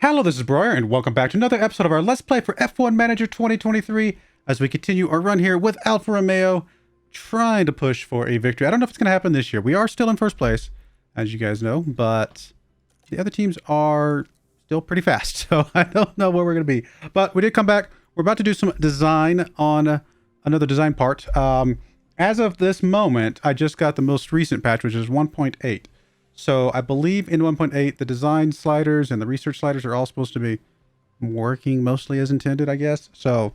Hello, this is Broyar, and welcome back to another episode of our Let's Play for F1 Manager 2023 as we continue our run here with Alfa Romeo, trying to push for a victory. I don't know if it's going to happen this year. We are still in first place, as you guys know, but the other teams are still pretty fast, so I don't know where we're going to be. But we did come back. We're about to do some design on another design part. As of this moment, I just got the most recent patch, which is 1.8. So I believe in 1.8, the design sliders and the research sliders are all supposed to be working mostly as intended, I guess. So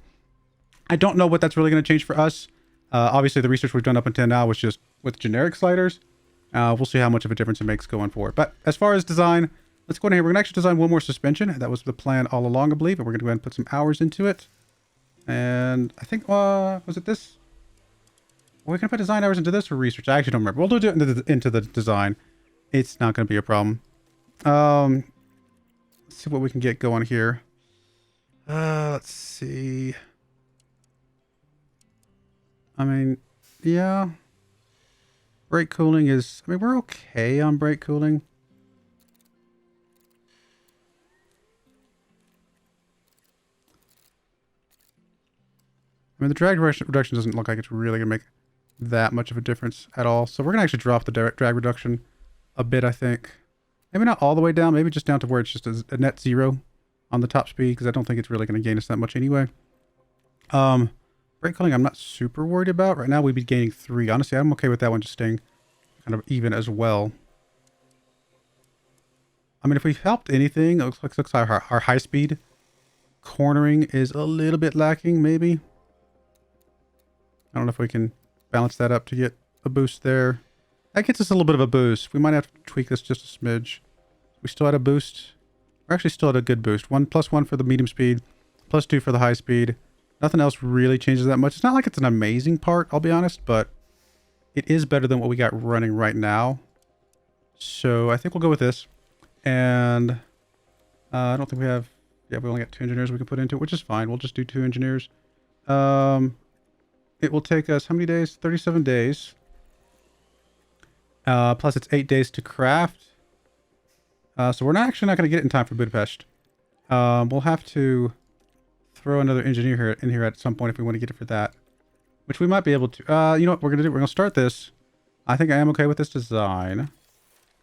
I don't know what that's really going to change for us. Obviously, the research we've done up until now was just with generic sliders. We'll see how much of a difference it makes going forward. But as far as design, let's go in here. We're going to actually design one more suspension. That was the plan all along, I believe. And we're going to go ahead and put some hours into it. And I think, was it this? Well, we can put design hours into this or research. I actually don't remember. We'll do it into the design. It's not going to be a problem. Let's see what we can get going here. Let's see. I mean, yeah. Brake cooling is... I mean, we're okay on brake cooling. I mean, the drag reduction doesn't look like it's really going to make that much of a difference at all. So we're going to actually drop the drag reduction a bit, I think. Maybe not all the way down, maybe just down to where it's just a net zero on the top speed, because I don't think it's really going to gain us that much anyway. Brake cooling I'm not super worried about. Right now we'd be gaining 3. Honestly, I'm okay with that one just staying kind of even as well. I mean, if we've helped anything, it looks like our high speed cornering is a little bit lacking, maybe. I don't know if we can balance that up to get a boost there. That gets us a little bit of a boost. We might have to tweak this just a smidge. We still had a boost. We're actually still at a good boost. +1 for the medium speed, +2 for the high speed. Nothing else really changes that much. It's not like it's an amazing part, I'll be honest, but it is better than what we got running right now. So I think we'll go with this. And I don't think we have... Yeah, we only got 2 engineers we can put into it, which is fine. We'll just do 2 engineers. It will take us, how many days? 37 days. Plus it's 8 days to craft. So we're actually not going to get it in time for Budapest. We'll have to throw another engineer in here at some point if we want to get it for that. Which we might be able to. You know what we're going to do? We're going to start this. I think I am okay with this design.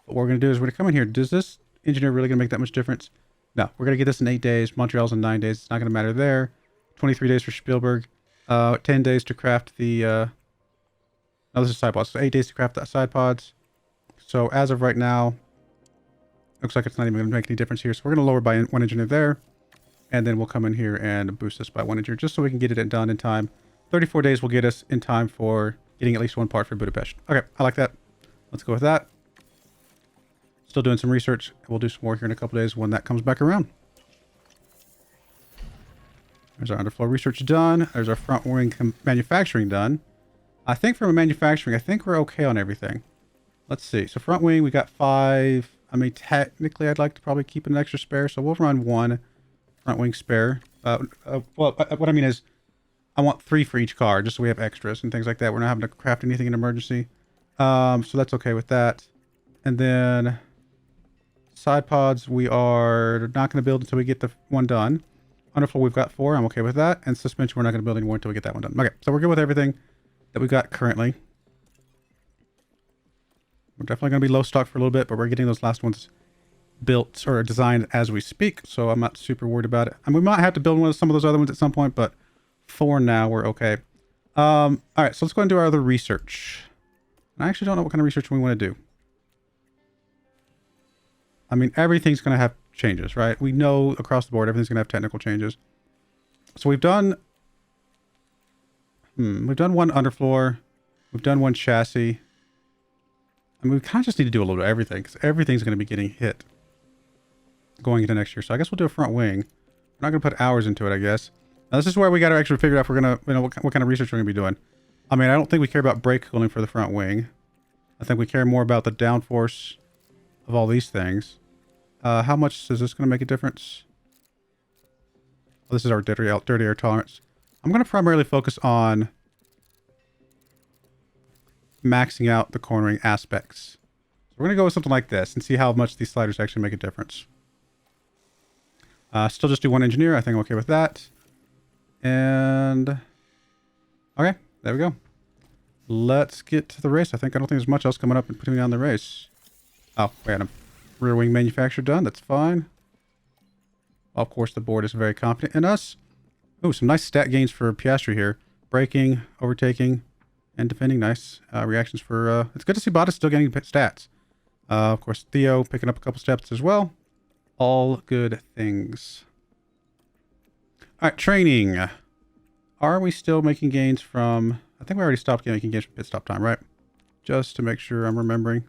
What we're going to do is we're going to come in here. Does this engineer really going to make that much difference? No. We're going to get this in 8 days. Montreal's in 9 days. It's not going to matter there. 23 days for Spielberg. 10 days to craft the... No, this is side pods. So 8 days to craft the side pods. So as of right now, looks like it's not even going to make any difference here. So we're going to lower by 1 engineer there. And then we'll come in here and boost this by 1 engineer just so we can get it done in time. 34 days will get us in time for getting at least 1 part for Budapest. Okay, I like that. Let's go with that. Still doing some research. We'll do some more here in a couple days when that comes back around. There's our underfloor research done. There's our front wing manufacturing done. I think from a manufacturing, I think we're okay on everything. Let's see. So front wing, we got 5. I mean, technically, I'd like to probably keep an extra spare. So we'll run 1 front wing spare. What I mean is, I want 3 for each car, just so we have extras and things like that. We're not having to craft anything in emergency. So that's okay with that. And then side pods, we are not going to build until we get the 1 done. Underfloor, we've got 4. I'm okay with that. And suspension, we're not going to build any more until we get that 1 done. Okay, so we're good with everything that we got currently. We're definitely going to be low stock for a little bit, but we're getting those last ones built or designed as we speak, so I'm not super worried about it. And we might have to build some of those other ones at some point, but for now, we're okay. All right, so let's go and do our other research. I actually don't know what kind of research we want to do. I mean, everything's going to have changes, right? We know across the board everything's going to have technical changes. So we've done... we've done 1 underfloor. We've done 1 chassis. I mean, we kind of just need to do a little bit of everything, because everything's going to be getting hit going into next year. So I guess we'll do a front wing. We're not going to put hours into it, I guess. Now, this is where we got to actually figure out if we're going to, what kind of research we're going to be doing. I mean, I don't think we care about brake cooling for the front wing. I think we care more about the downforce of all these things. How much is this going to make a difference? Well, this is our dirty air tolerance. I'm going to primarily focus on maxing out the cornering aspects. So we're going to go with something like this and see how much these sliders actually make a difference. Still just do one engineer. I think I'm okay with that. And okay, there we go. Let's get to the race. I don't think there's much else coming up in between on the race. Oh, we had a rear wing manufacture done. That's fine. Of course, the board is very confident in us. Oh, some nice stat gains for Piastri here. Braking, overtaking, and defending. Nice reactions for... it's good to see Bottas still getting stats. Of course, Theo picking up a couple steps as well. All good things. All right, training. Are we still making gains from... I think we already stopped making gains from pit stop time, right? Just to make sure I'm remembering.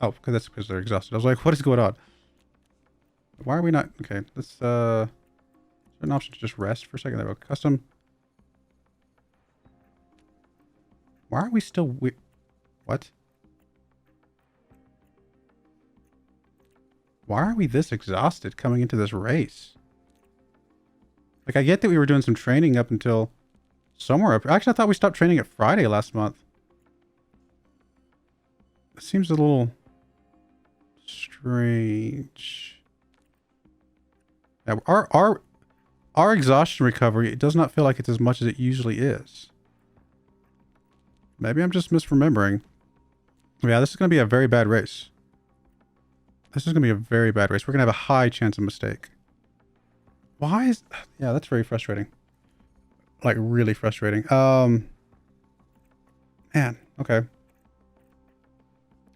Oh, because that's because they're exhausted. I was like, what is going on? Why are we not... Okay, let's... is there an option to just rest for a second? There we go. Custom. Why are we still... What? Why are we this exhausted coming into this race? Like, I get that we were doing some training up until somewhere up. Actually, I thought we stopped training at Friday last month. It seems a little strange. Yeah, our exhaustion recovery, it does not feel like it's as much as it usually is. Maybe I'm just misremembering. Yeah, this is going to be a very bad race. This is going to be a very bad race. We're going to have a high chance of mistake. Why is... Yeah, that's very frustrating. Like, really frustrating. Man, okay. I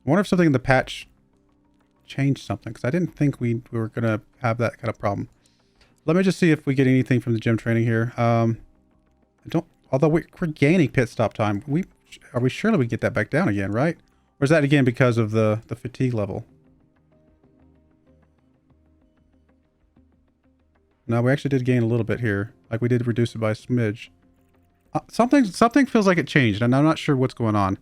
wonder if something in the patch changed something, because I didn't think we were going to have that kind of problem. Let me just see if we get anything from the gym training here. I don't... Although we're gaining pit stop time. Surely we get that back down again, right? Or is that again because of the fatigue level? No, we actually did gain a little bit here. Like, we did reduce it by a smidge. Something feels like it changed, and I'm not sure what's going on.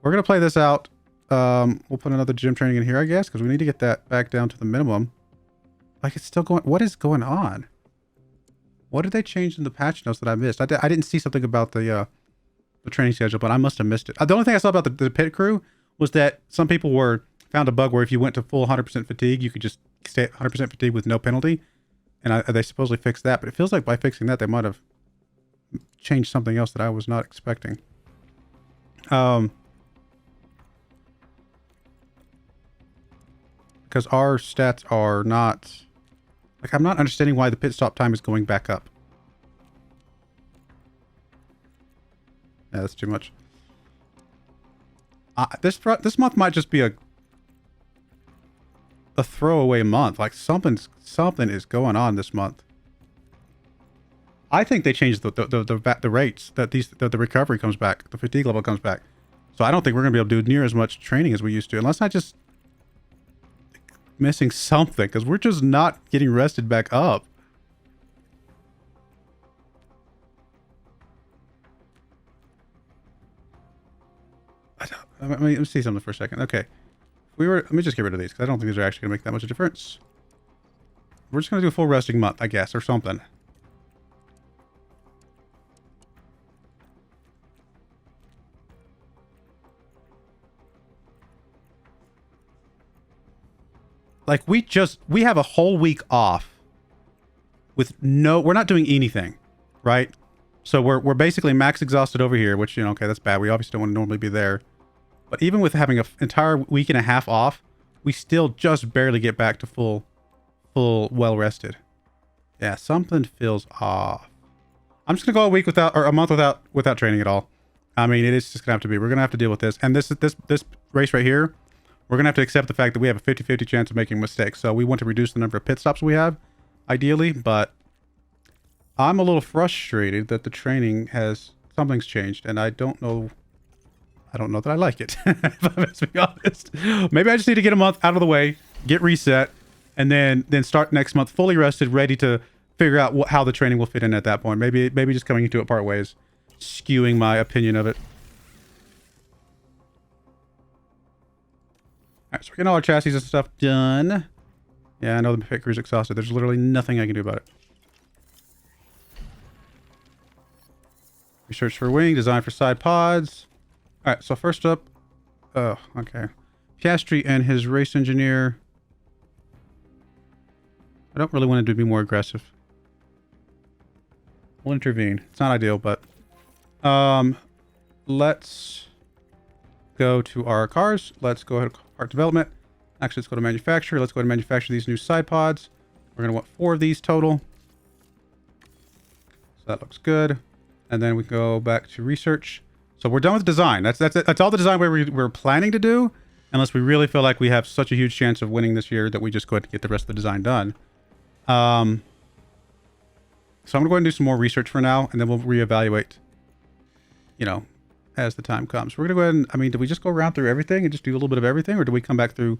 We're going to play this out. We'll put another gym training in here, I guess, because we need to get that back down to the minimum. Like, it's still going... What is going on? What did they change in the patch notes that I missed? I didn't see something about the training schedule, but I must have missed it. The only thing I saw about the pit crew was that some people found a bug where if you went to full 100% fatigue, you could just stay at 100% fatigue with no penalty. And they supposedly fixed that, but it feels like by fixing that, they might have changed something else that I was not expecting. Because our stats are not... Like, I'm not understanding why the pit stop time is going back up. Yeah, that's too much. This month might just be a throwaway month. Like, something is going on this month. I think they changed the rates that the recovery comes back, the fatigue level comes back. So I don't think we're gonna be able to do near as much training as we used to, unless I just missing something, because we're just not getting rested back up. Let me see something for a second. Okay. Let me just get rid of these, because I don't think these are actually going to make that much of a difference. We're just going to do a full resting month, I guess, or something. Like, we have a whole week off with we're not doing anything, right? So we're basically max exhausted over here, which, okay, that's bad. We obviously don't want to normally be there. But even with having an entire week and a half off, we still just barely get back to full well rested. Yeah, something feels off. I'm just gonna go a week or a month without training at all. I mean, it is just gonna have to be. We're gonna have to deal with this. And this race right here, we're gonna have to accept the fact that we have a 50-50 chance of making mistakes. So we want to reduce the number of pit stops we have, ideally. But I'm a little frustrated that the training something's changed, and I don't know that I like it, if I'm going to be honest. Maybe I just need to get a month out of the way, get reset, and then start next month fully rested, ready to figure out how the training will fit in at that point. Maybe just coming into it part ways, skewing my opinion of it. Alright, so we're getting all our chassis and stuff done. Yeah, I know the pit crew's exhausted. There's literally nothing I can do about it. Research for wing, design for side pods. Alright, so first up... Oh, okay. Piastri and his race engineer. I don't really want it to be more aggressive. We'll intervene. It's not ideal, but let's go to our cars. Let's go ahead and part development. Actually, let's go to manufacture. Let's go ahead and manufacture these new side pods. We're going to want 4 of these total. So that looks good. And then we go back to research. So we're done with design. That's all the design we're planning to do, unless we really feel like we have such a huge chance of winning this year that we just go ahead and get the rest of the design done. So I'm going to go ahead and do some more research for now, and then we'll reevaluate, you know, as the time comes. We're going to go ahead and, I mean, did we just go around through everything and just do a little bit of everything, or do we come back through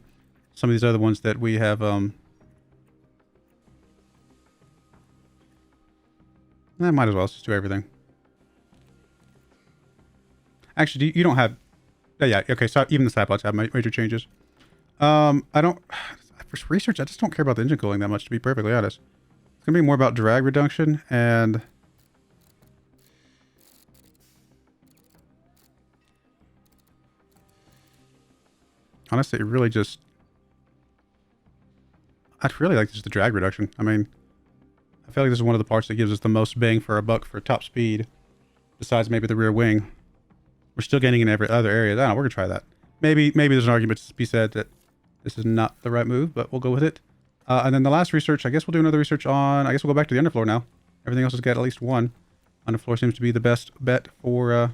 some of these other ones that we have, might as well. Let's just do everything. Actually, you don't have... yeah, okay, so even the side pods have major changes. I don't... For research, I just don't care about the engine cooling that much, to be perfectly honest. It's going to be more about drag reduction and... honestly, it really just... I'd really like just the drag reduction. I mean, I feel like this is one of the parts that gives us the most bang for our buck for top speed, besides maybe the rear wing. We're still gaining in every other area. I don't know, we're going to try that. Maybe there's an argument to be said that this is not the right move, but we'll go with it. And then the last research, I guess we'll do another research on... I guess we'll go back to the underfloor now. Everything else has got at least 1. Underfloor seems to be the best bet for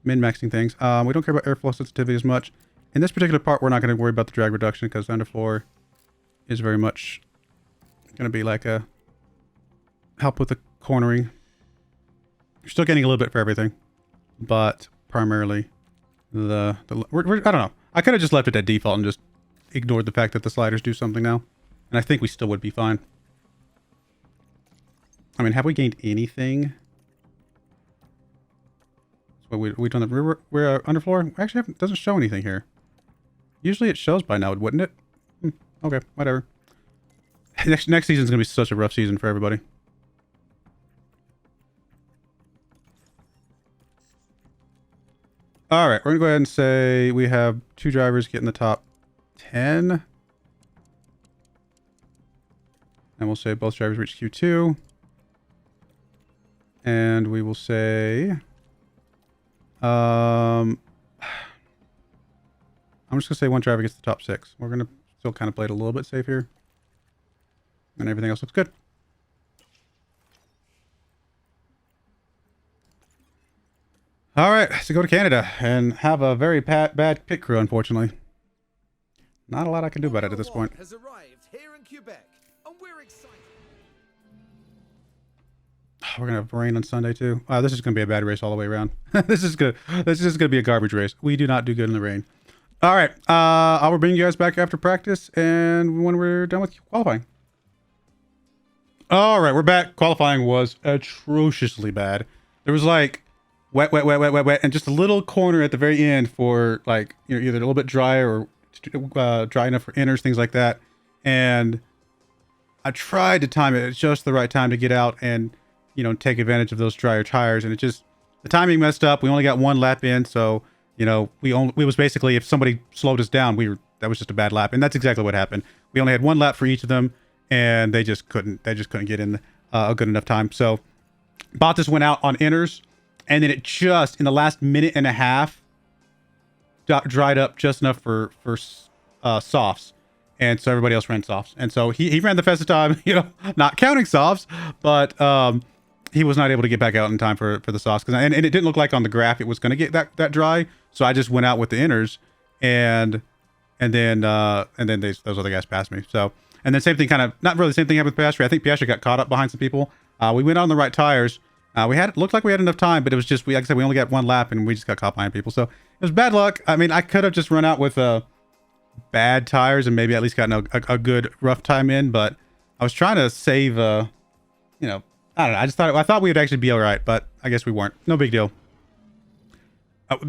min-maxing things. We don't care about airflow sensitivity as much. In this particular part, we're not going to worry about the drag reduction because the underfloor is very much going to be like a... help with the cornering. You're still getting a little bit for everything, but primarily I don't know. I could have just left it at default and just ignored the fact that the sliders do something now, and I think we still would be fine. I mean, have we gained anything? So we done the rear underfloor? Actually, it doesn't show anything here. Usually it shows by now, wouldn't it? Okay, whatever. Next season's gonna be such a rough season for everybody. All right, we're gonna go ahead and say we have 2 drivers getting the top 10. And we'll say both drivers reach Q2. And we will say... I'm just gonna say 1 driver gets the top 6. We're gonna still kind of play it a little bit safe here. And everything else looks good. All right, so go to Canada and have a very bad pit crew, unfortunately. Not a lot I can do about it at this point. Has arrived here in Quebec, and we're excited. We're gonna have rain on Sunday too. This is gonna be a bad race all the way around. This is gonna be a garbage race. We do not do good in the rain. All right, I will bring you guys back after practice and when we're done with qualifying. All right, we're back. Qualifying was atrociously bad. There was like wet, and just a little corner at the very end for like, you know, either a little bit dry or dry enough for inners, things like that. And I tried to time it at just the right time to get out and, you know, take advantage of those drier tires. And it just, the timing messed up. We only got 1 lap in. So, you know, we was basically, if somebody slowed us down, that was just a bad lap. And that's exactly what happened. We only had 1 lap for each of them and they just couldn't get in a good enough time. So Bottas went out on inners. And then it just, in the last minute and a half, dried up just enough for softs. And so everybody else ran softs. And so he ran the fastest time, you know, not counting softs, but he was not able to get back out in time for the softs. And it didn't look like on the graph it was going to get that dry. So I just went out with the inners and then those other guys passed me. So, and then same thing, kind of, not really the same thing happened with Piastri. I think Piastri got caught up behind some people. We went on the right tires. Looked like we had enough time, but it was just, like I said, we only got 1 lap and we just got caught behind people. So it was bad luck. I mean, I could have just run out with bad tires and maybe at least gotten a good rough time in, but I was trying to save, you know, I don't know. I thought we would actually be all right, but I guess we weren't. No big deal.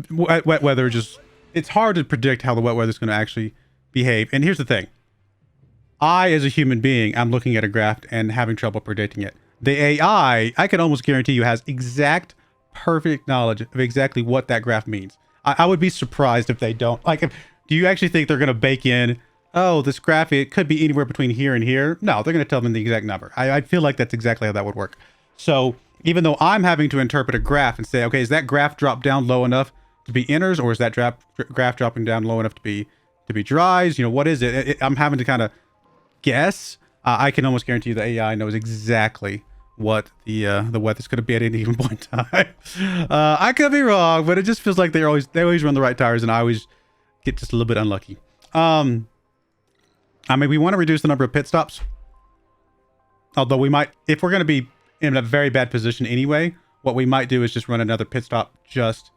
Wet weather just, it's hard to predict how the wet weather is going to actually behave. And here's the thing. I, as a human being, I'm looking at a graph and having trouble predicting it. The AI, I can almost guarantee you, has exact, perfect knowledge of exactly what that graph means. I would be surprised if they don't. Like, do you actually think they're going to bake in oh, this graph, it could be anywhere between here and here. No, they're going to tell them the exact number. I feel like that's exactly how that would work. So even though I'm having to interpret a graph and say, okay, is that graph dropped down low enough to be inners, or is that graph dropping down low enough to be dries? You know, what is it? I'm having to kind of guess. I can almost guarantee you the AI knows exactly what the weather's going to be at any given point in time. I could be wrong, but it just feels like they always run the right tires, and I always get just a little bit unlucky. I mean, we want to reduce the number of pit stops. Although we might, if we're going to be in a very bad position anyway, what we might do is just run another pit stop just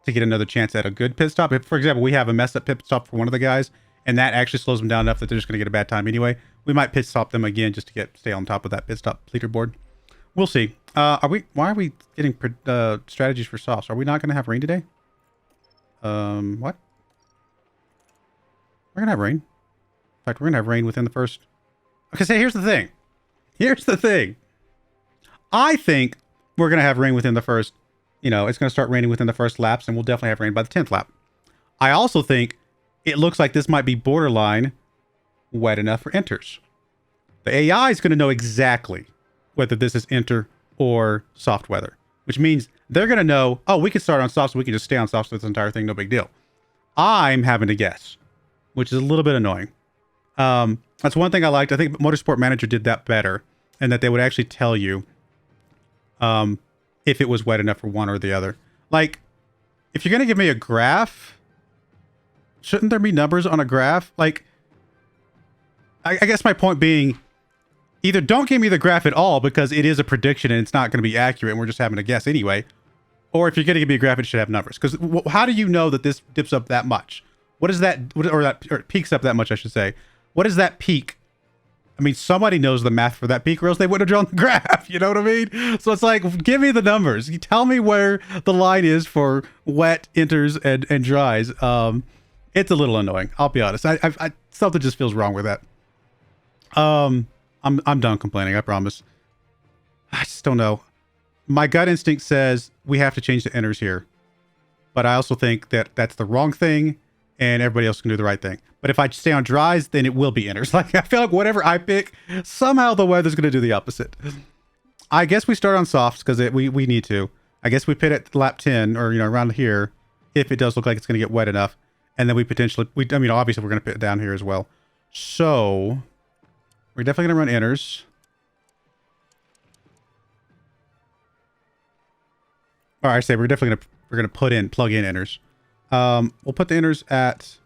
to get another chance at a good pit stop. If, for example, we have a messed up pit stop for one of the guys, and that actually slows them down enough that they're just going to get a bad time anyway, we might pit stop them again just to stay on top of that pit stop leaderboard. We'll see. Why are we getting strategies for softs? Are we not going to have rain today? What? We're going to have rain. In fact, we're going to have rain within the first... Okay, so here's the thing. Here's the thing. I think we're going to have rain within the first... You know, it's going to start raining within the first laps, and we'll definitely have rain by the 10th lap. I also think it looks like this might be borderline wet enough for enters. The AI is going to know exactly whether this is enter or soft weather, which means they're going to know, oh, we can start on soft, so we can just stay on soft for this entire thing, no big deal. I'm having to guess, which is a little bit annoying. That's one thing I liked. I think Motorsport Manager did that better, and that they would actually tell you if it was wet enough for one or the other. Like, if you're going to give me a graph, shouldn't there be numbers on a graph? Like, I guess my point being, either don't give me the graph at all because it is a prediction and it's not going to be accurate and we're just having to guess anyway. Or if you're going to give me a graph, it should have numbers. Because how do you know that this dips up that much? What is that, or it peaks up that much, I should say. What is that peak? I mean, somebody knows the math for that peak or else they wouldn't have drawn the graph. You know what I mean? So it's like, give me the numbers. You tell me where the line is for wet, enters, and dries. It's a little annoying. I'll be honest. I something just feels wrong with that. I'm done complaining, I promise. I just don't know. My gut instinct says we have to change the enters here. But I also think that that's the wrong thing and everybody else can do the right thing. But if I stay on dries, then it will be enters. Like, I feel like whatever I pick, somehow the weather's going to do the opposite. I guess we start on softs because we need to. I guess we pit at lap 10 or, you know, around here if it does look like it's going to get wet enough. And then we potentially, I mean, obviously we're going to pit down here as well. So we're definitely going to run enters. Or I say we're definitely going to plug in enters. We'll put the enters at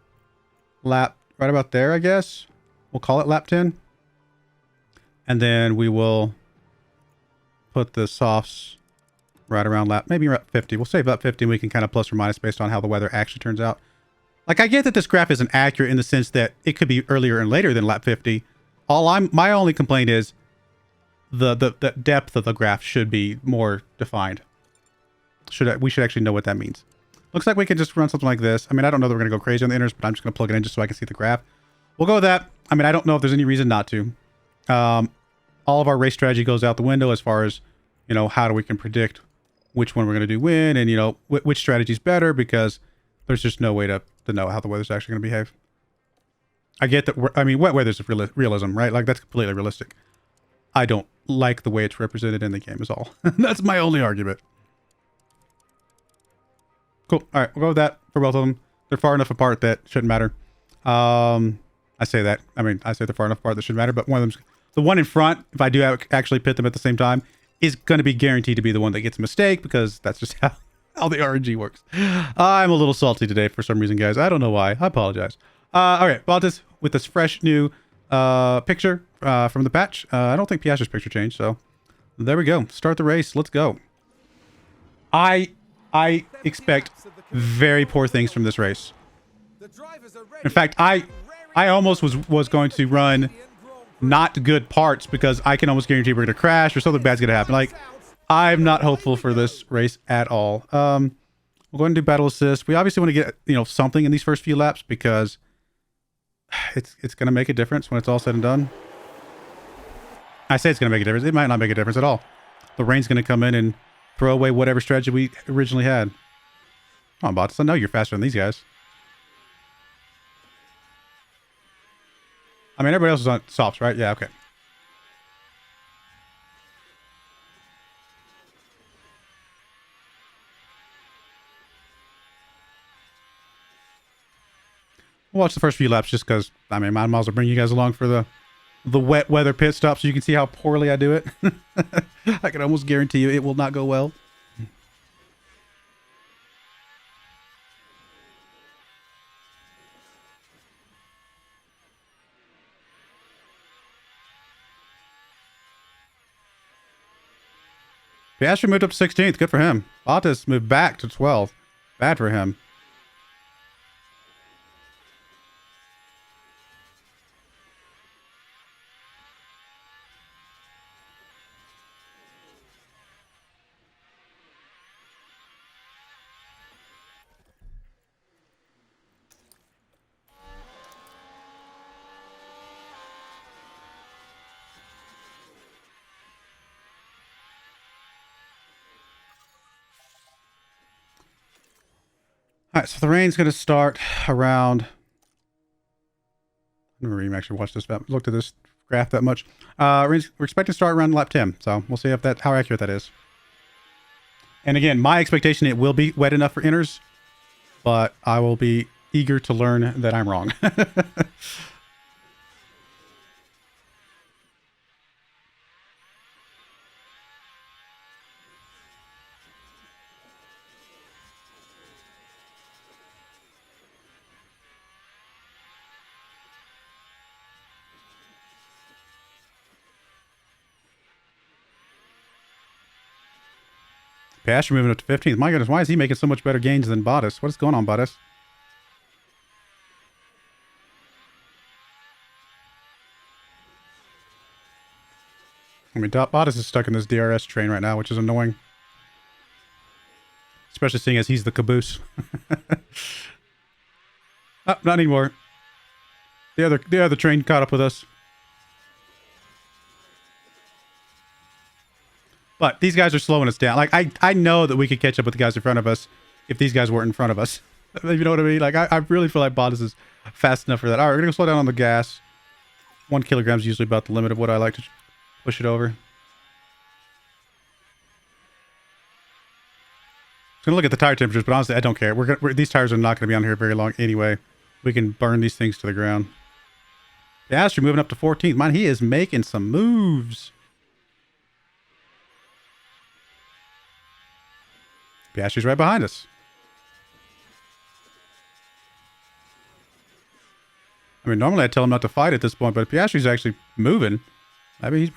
lap right about there, I guess. We'll call it lap 10. And then we will put the softs right around lap, maybe around 50. We'll say about 50 and we can kind of plus or minus based on how the weather actually turns out. Like, I get that this graph isn't accurate in the sense that it could be earlier and later than lap 50. My only complaint is the depth of the graph should be more defined. We should actually know what that means. Looks like we could just run something like this. I mean, I don't know that we're going to go crazy on the enters, but I'm just going to plug it in just so I can see the graph. We'll go with that. I mean, I don't know if there's any reason not to. All of our race strategy goes out the window as far as, you know, how we can predict which one we're going to do when and, you know, which strategy is better, because there's just no way to know how the weather's actually going to behave. I get that. I mean, wet weather's realism, right? Like, that's completely realistic. I don't like the way it's represented in the game is all. That's my only argument. Cool. All right, we'll go with that for both of them. They're far enough apart that shouldn't matter. I say that. I mean, I say they're far enough apart that shouldn't matter, but one of them's... The one in front, if I do actually pit them at the same time, is going to be guaranteed to be the one that gets a mistake, because that's just how the RNG works. I'm a little salty today for some reason, guys. I don't know why. I apologize. All right, Baltus with this fresh new picture from the patch. I don't think Piastri's picture changed, so there we go. Start the race. Let's go. I expect very poor things from this race. In fact, I almost was going to run not good parts because I can almost guarantee we're going to crash or something bad's going to happen. Like, I'm not hopeful for this race at all. We'll go ahead and do battle assist. We obviously want to get, you know, something in these first few laps because it's going to make a difference when it's all said and done. I say it's going to make a difference. It might not make a difference at all. The rain's going to come in and throw away whatever strategy we originally had. Come on, bots. I know you're faster than these guys. I mean, everybody else is on softs, right? Yeah, okay. We'll watch the first few laps just because, I mean, might as well bring you guys along for the wet weather pit stop so you can see how poorly I do it. I can almost guarantee you it will not go well. Piastri moved up to 16th. Good for him. Bottas moved back to 12th. Bad for him. All right, so the rain's going to start around... I never even actually watched this, looked at this graph that much. We're expecting to start around lap 10, so we'll see if how accurate that is. And again, my expectation, it will be wet enough for inners, but I will be eager to learn that I'm wrong. Piastri moving up to 15th. My goodness, why is he making so much better gains than Bottas? What is going on, Bottas? I mean, Bottas is stuck in this DRS train right now, which is annoying. Especially seeing as he's the caboose. Oh, not anymore. The other train caught up with us. But these guys are slowing us down. Like, I know that we could catch up with the guys in front of us if these guys weren't in front of us. You know what I mean? Like, I really feel like Bottas is fast enough for that. All right, we're going to slow down on the gas. 1 kilogram is usually about the limit of what I like to push it over. I was going to look at the tire temperatures, but honestly, I don't care. These tires are not going to be on here very long anyway. We can burn these things to the ground. Piastri moving up to 14th. Man, he is making some moves. Piastri's right behind us. I mean, normally I tell him not to fight at this point, but Piastri's actually moving. Maybe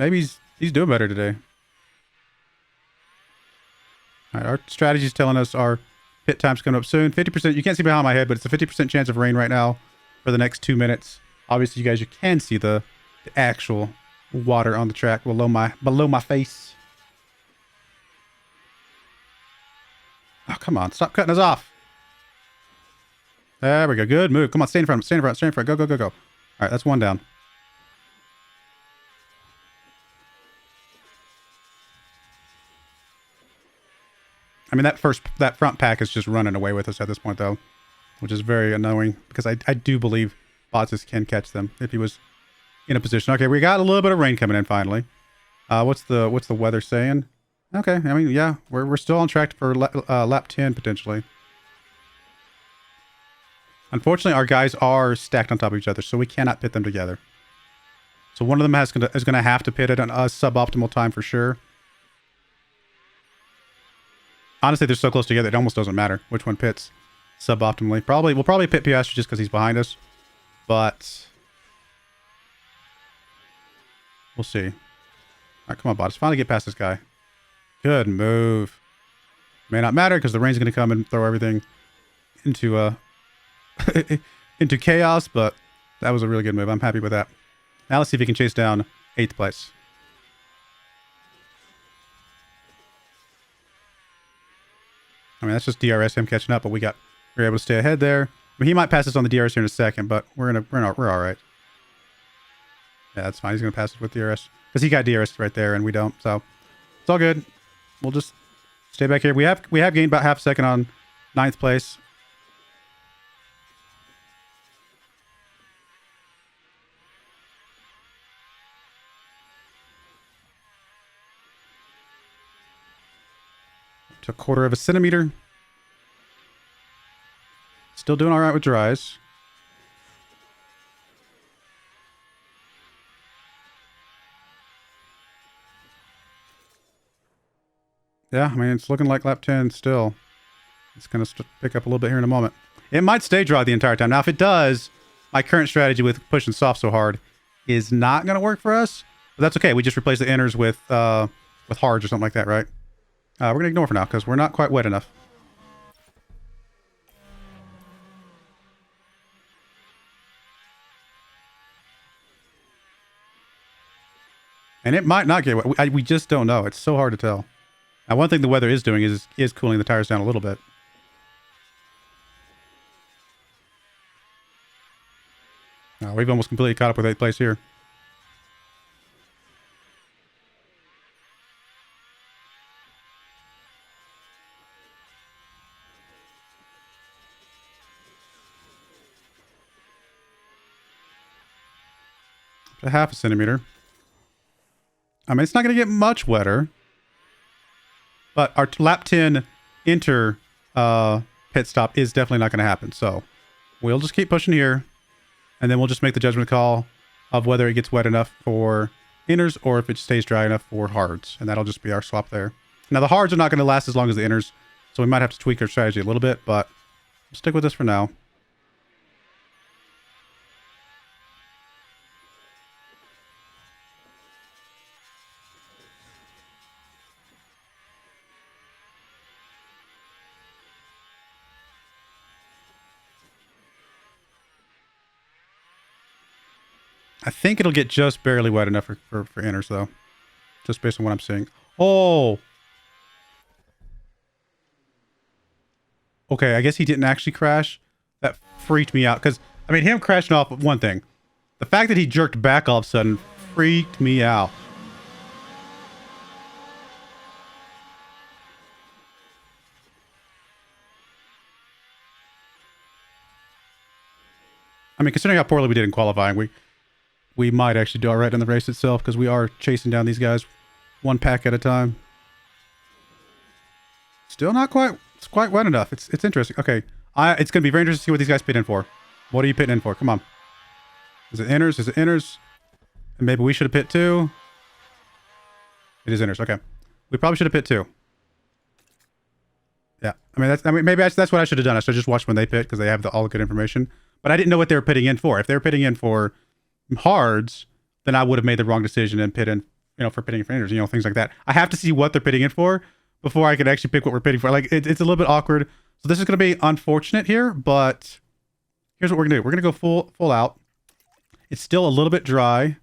he's doing better today. All right, our strategy is telling us our pit time's coming up soon. 50%. You can't see behind my head, but it's a 50% chance of rain right now for the next 2 minutes. Obviously, you can see the actual water on the track below my face. Oh, come on. Stop cutting us off. There we go. Good move. Come on. Stay in front. Stay in front. Stay in front. Go, go, go, go. All right. That's one down. I mean, that front pack is just running away with us at this point, though, which is very annoying because I do believe Bottas can catch them if he was in a position. Okay. We got a little bit of rain coming in finally. What's the weather saying? Okay, I mean, yeah, we're still on track for lap 10 potentially. Unfortunately, our guys are stacked on top of each other, so we cannot pit them together. So one of them is going to have to pit at a suboptimal time for sure. Honestly, they're so close together, it almost doesn't matter which one pits suboptimally. We'll probably pit Piastri just because he's behind us, but we'll see. All right, come on, Bottas, finally get past this guy. Good move. May not matter because the rain's going to come and throw everything into into chaos, but that was a really good move. I'm happy with that. Now let's see if he can chase down 8th place. I mean, that's just DRS, him catching up, but we're able to stay ahead there. I mean, he might pass us on the DRS here in a second, but we're all right. Yeah, that's fine. He's going to pass us with DRS because he got DRS right there and we don't, so it's all good. We'll just stay back here. We have gained about half a second on 9th place. to 1/4 of a centimeter. Still doing all right with dries. Yeah, I mean, it's looking like lap 10 still. It's going to pick up a little bit here in a moment. It might stay dry the entire time. Now, if it does, my current strategy with pushing soft so hard is not going to work for us. But that's okay. We just replace the inners with hards or something like that, right? We're going to ignore for now because we're not quite wet enough. And it might not get wet. We just don't know. It's so hard to tell. Now, one thing the weather is doing is cooling the tires down a little bit. We've almost completely caught up with 8th place here. A 1/2 centimeter. I mean, it's not going to get much wetter. But our lap 10 inter pit stop is definitely not going to happen. So we'll just keep pushing here. And then we'll just make the judgment call of whether it gets wet enough for inners or if it stays dry enough for hards. And that'll just be our swap there. Now, the hards are not going to last as long as the inners. So we might have to tweak our strategy a little bit. But we'll stick with this for now. I think it'll get just barely wet enough for inners, though. Just based on what I'm seeing. Oh! Okay, I guess he didn't actually crash. That freaked me out. Because, I mean, him crashing off, one thing. The fact that he jerked back all of a sudden freaked me out. I mean, considering how poorly we did in qualifying, we might actually do all right in the race itself because we are chasing down these guys one pack at a time. Still not quite. It's quite wet enough. It's interesting. Okay, it's going to be very interesting to see what these guys pit in for. What are you pitting in for? Come on. Is it inners? Is it inners? And maybe we should have pit too. It is inners. Okay, we probably should have pit too. Yeah, I mean maybe that's what I should have done. I should have just watched when they pit because they have all the good information. But I didn't know what they were pitting in for. If they were pitting in for hards, then I would have made the wrong decision and pit in, for pitting for inners, things like that. I have to see what they're pitting in for before I can actually pick what we're pitting for. Like, it's a little bit awkward. So this is going to be unfortunate here, but here's what we're going to do. We're going to go full out. It's still a little bit dry.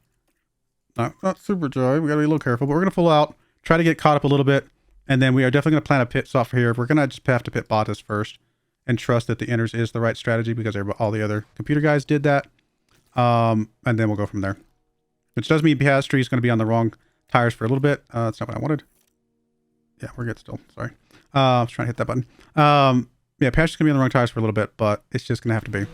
Not super dry. We got to be a little careful, but we're going to full out, try to get caught up a little bit, and then we are definitely going to plan a pit stop for here. We're going to just have to pit Bottas first and trust that the inners is the right strategy because all the other computer guys did that. And then we'll go from there. Which does mean Piastri is going to be on the wrong tires for a little bit. That's not what I wanted. Yeah, we're good still. Sorry. I was trying to hit that button. Yeah, Piastri's going to be on the wrong tires for a little bit, but it's just going to have to be.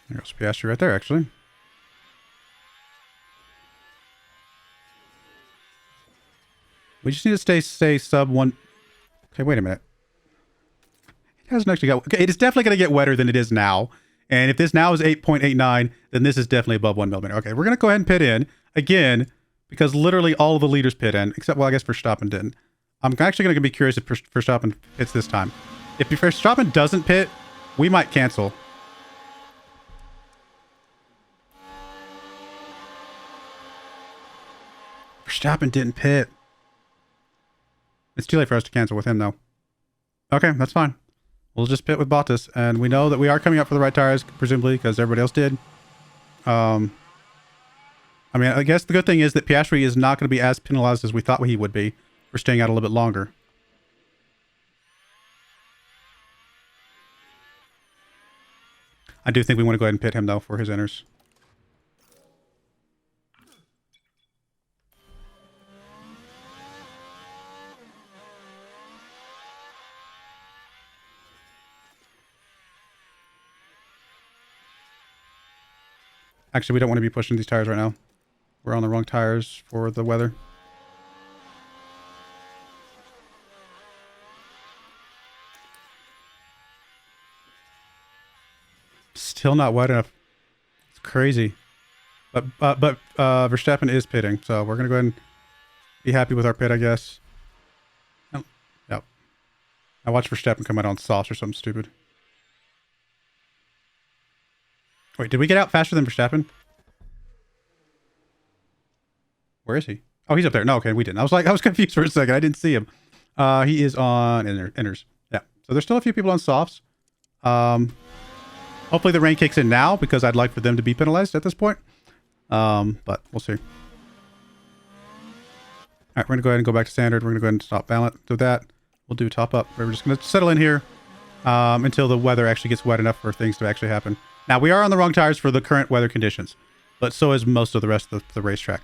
There goes Piastri right there, actually. We just need to stay sub 1. Okay, wait a minute. It hasn't actually got... Okay, it is definitely going to get wetter than it is now. And if this now is 8.89, then this is definitely above 1 millimeter. Okay, we're going to go ahead and pit in again because literally all of the leaders pit in, except, well, I guess Verstappen didn't. I'm actually going to be curious if Verstappen pits this time. If Verstappen doesn't pit, we might cancel. Verstappen didn't pit. It's too late for us to cancel with him, though. Okay, that's fine. We'll just pit with Bottas, and we know that we are coming up for the right tires, presumably, because everybody else did. I mean, I guess the good thing is that Piastri is not going to be as penalized as we thought he would be for staying out a little bit longer. I do think we want to go ahead and pit him, though, for his inners. Actually, we don't want to be pushing these tires right now. We're on the wrong tires for the weather. Still not wet enough. It's crazy. But Verstappen is pitting, so we're gonna go ahead and be happy with our pit, I guess. Oh, yep. I watched Verstappen come out on softs or something stupid. Wait, did we get out faster than Verstappen? Where is he? Oh, he's up there. No, okay, we didn't. I was confused for a second. I didn't see him. He is on inners. Yeah. So there's still a few people on softs. Hopefully the rain kicks in now because I'd like for them to be penalized at this point. But we'll see. All right, we're gonna go ahead and go back to standard. We're gonna go ahead and stop balance. Do that. We'll do top up. We're just gonna settle in here until the weather actually gets wet enough for things to actually happen. Now we are on the wrong tires for the current weather conditions, but so is most of the rest of the racetrack.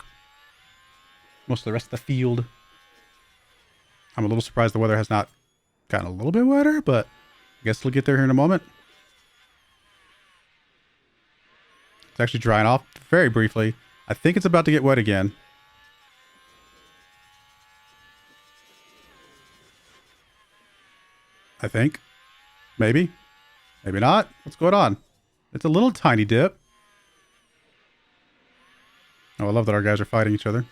Most of the rest of the field. I'm a little surprised the weather has not gotten a little bit wetter, but I guess we'll get there here in a moment. It's actually drying off very briefly. I think it's about to get wet again. I think. Maybe. Maybe not. What's going on? It's a little tiny dip. Oh, I love that our guys are fighting each other.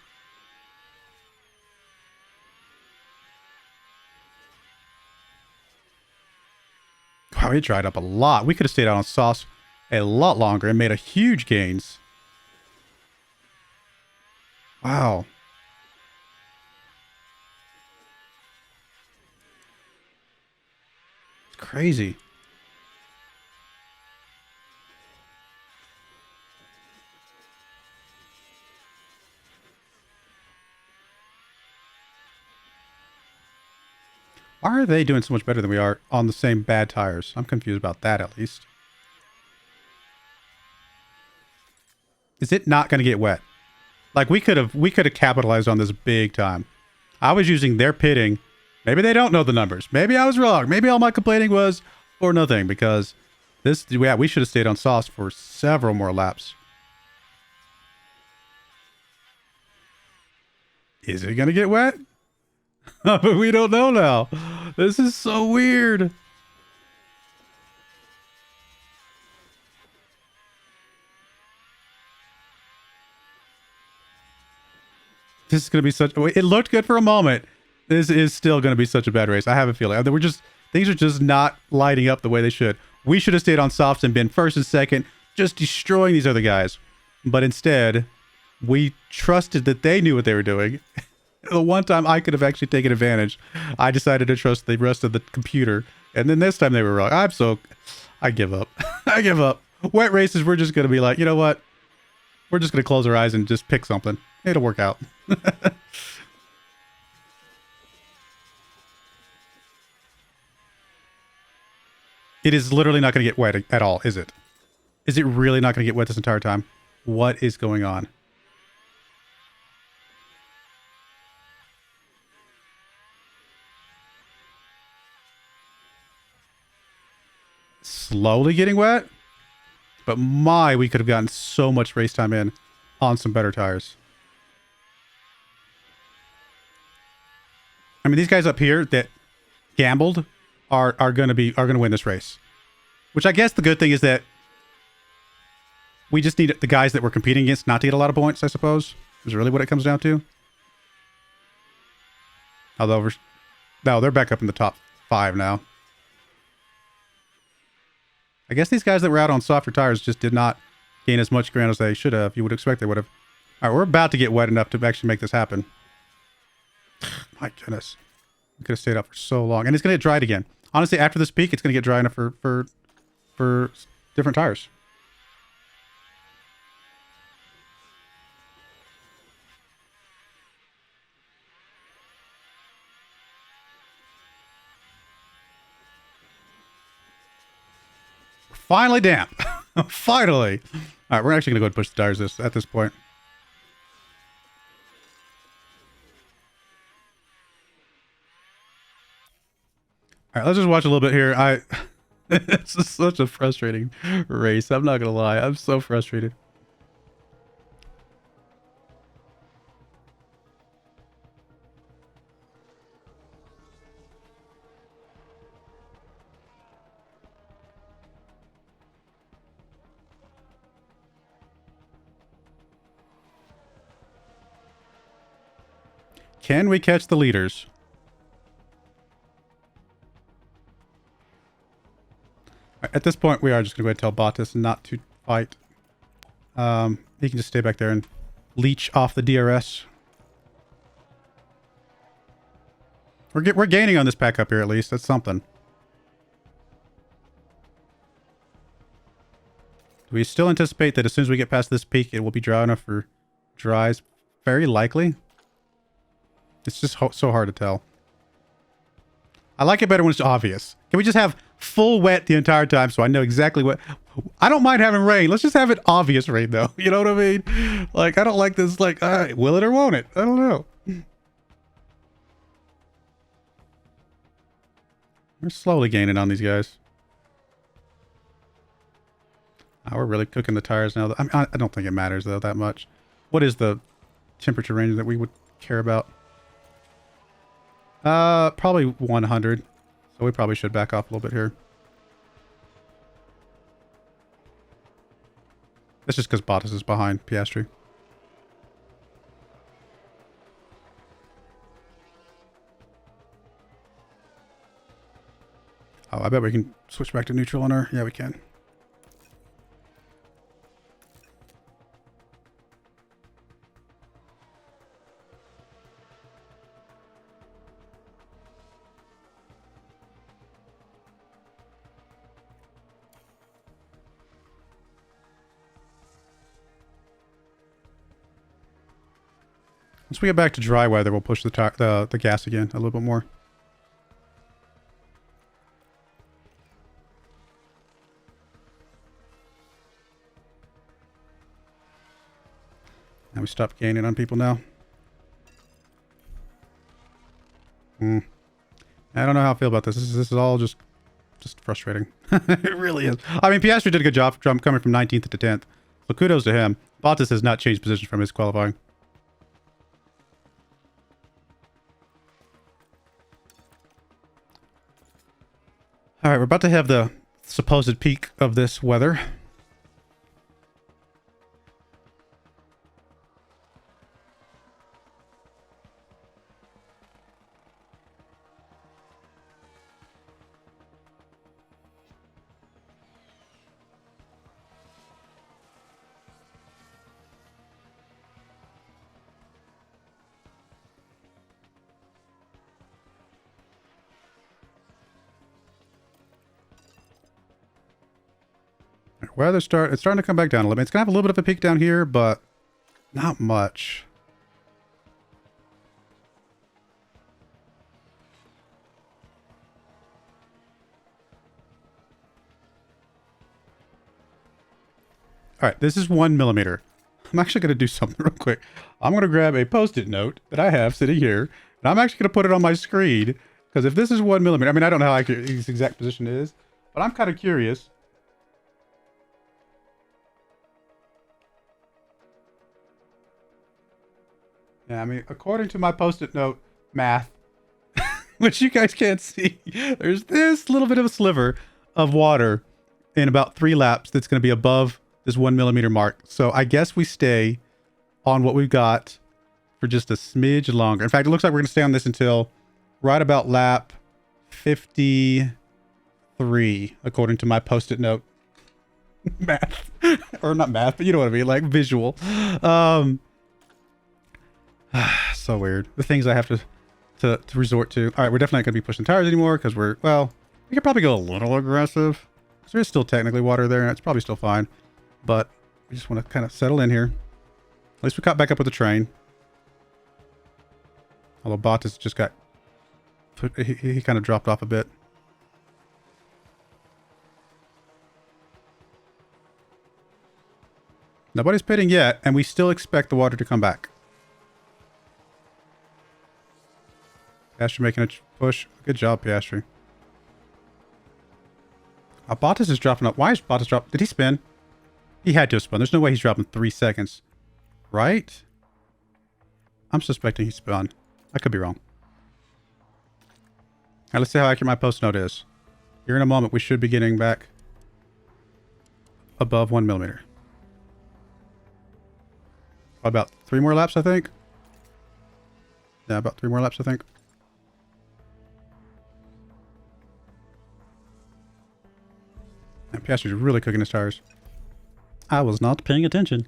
Wow, it dried up a lot. We could have stayed out on sauce a lot longer and made a huge gains. Wow. It's crazy. Why are they doing so much better than we are on the same bad tires? I'm confused about that at least. Is it not going to get wet? Like we could have capitalized on this big time. I was using their pitting. Maybe they don't know the numbers. Maybe I was wrong. Maybe all my complaining was for nothing because this, yeah, we should have stayed on sauce for several more laps. Is it going to get wet? But we don't know now. This is so weird. This is going to be such... It looked good for a moment. This is still going to be such a bad race. I have a feeling. Things are just not lighting up the way they should. We should have stayed on softs and been first and second, just destroying these other guys. But instead, we trusted that they knew what they were doing. The one time I could have actually taken advantage, I decided to trust the rest of the computer. And then this time they were wrong. I give up. I give up. Wet races, we're just going to be like, you know what? We're just going to close our eyes and just pick something. It'll work out. It is literally not going to get wet at all, is it? Is it really not going to get wet this entire time? What is going on? Slowly getting wet, but we could have gotten so much race time in on some better tires. I mean, these guys up here that gambled are going to win this race, which I guess the good thing is that we just need the guys that we're competing against not to get a lot of points, I suppose, is really what it comes down to. Although they're back up in the top 5 now. I guess these guys that were out on softer tires just did not gain as much ground as they should have. You would expect they would have. All right, we're about to get wet enough to actually make this happen. My goodness. We could have stayed up for so long. And it's going to get dried again. Honestly, after this peak, it's going to get dry enough for different tires. Finally damp. Finally. All right, we're actually going to go and push the tires at this point. All right, let's just watch a little bit here. It's just such a frustrating race. I'm not going to lie. I'm so frustrated. Can we catch the leaders? At this point, we are just going to go ahead and tell Bottas not to fight. He can just stay back there and leech off the DRS. We're gaining on this pack up here, at least. That's something. Do we still anticipate that as soon as we get past this peak, it will be dry enough for dries? Very likely. It's just so hard to tell. I like it better when it's obvious. Can we just have full wet the entire time so I know exactly what... I don't mind having rain. Let's just have it obvious rain, though. You know what I mean? Like, I don't like this, like, will it or won't it? I don't know. We're slowly gaining on these guys. Oh, we're really cooking the tires now. I don't think it matters, though, that much. What is the temperature range that we would care about? Probably 100. So we probably should back off a little bit here. That's just because Bottas is behind Piastri. Oh, I bet we can switch back to neutral on her. Yeah, we can. Once we get back to dry weather, we'll push the gas again a little bit more. And we stop gaining on people now. I don't know how I feel about this. This is all just frustrating. It really is. I mean, Piastri did a good job coming from 19th to 10th. So kudos to him. Bottas has not changed position from his qualifying. All right, we're about to have the supposed peak of this weather. Weather it's starting to come back down a little bit. It's gonna have a little bit of a peak down here, but not much. All right, this is 1 millimeter. I'm actually gonna do something real quick. I'm gonna grab a post-it note that I have sitting here, and I'm actually gonna put it on my screen because if this is 1 millimeter, I mean, I don't know how accurate its exact position is, but I'm kind of curious. Yeah, I mean, according to my post-it note math, which you guys can't see, there's this little bit of a sliver of water in about 3 laps that's going to be above this 1 millimeter mark. So I guess we stay on what we've got for just a smidge longer. In fact, it looks like we're going to stay on this until right about lap 53, according to my post-it note math. Or not math, but you know what I mean, like visual. So weird. The things I have to resort to. All right, we're definitely not going to be pushing tires anymore because we could probably go a little aggressive. Because there is still technically water there and it's probably still fine. But we just want to kind of settle in here. At least we caught back up with the train. Although Bottas just got... He kind of dropped off a bit. Nobody's pitting yet, and we still expect the water to come back. Piastri making a push. Good job, Piastri. Bottas is dropping up. Why is Bottas dropping? Did he spin? He had to have spun. There's no way he's dropping 3 seconds. Right? I'm suspecting he spun. I could be wrong. All right, let's see how accurate my post note is. Here in a moment, we should be getting back above 1 millimeter. About 3 more laps, I think. Yeah, about 3 more laps, I think. And Piastri's really cooking his tires. I was not paying attention.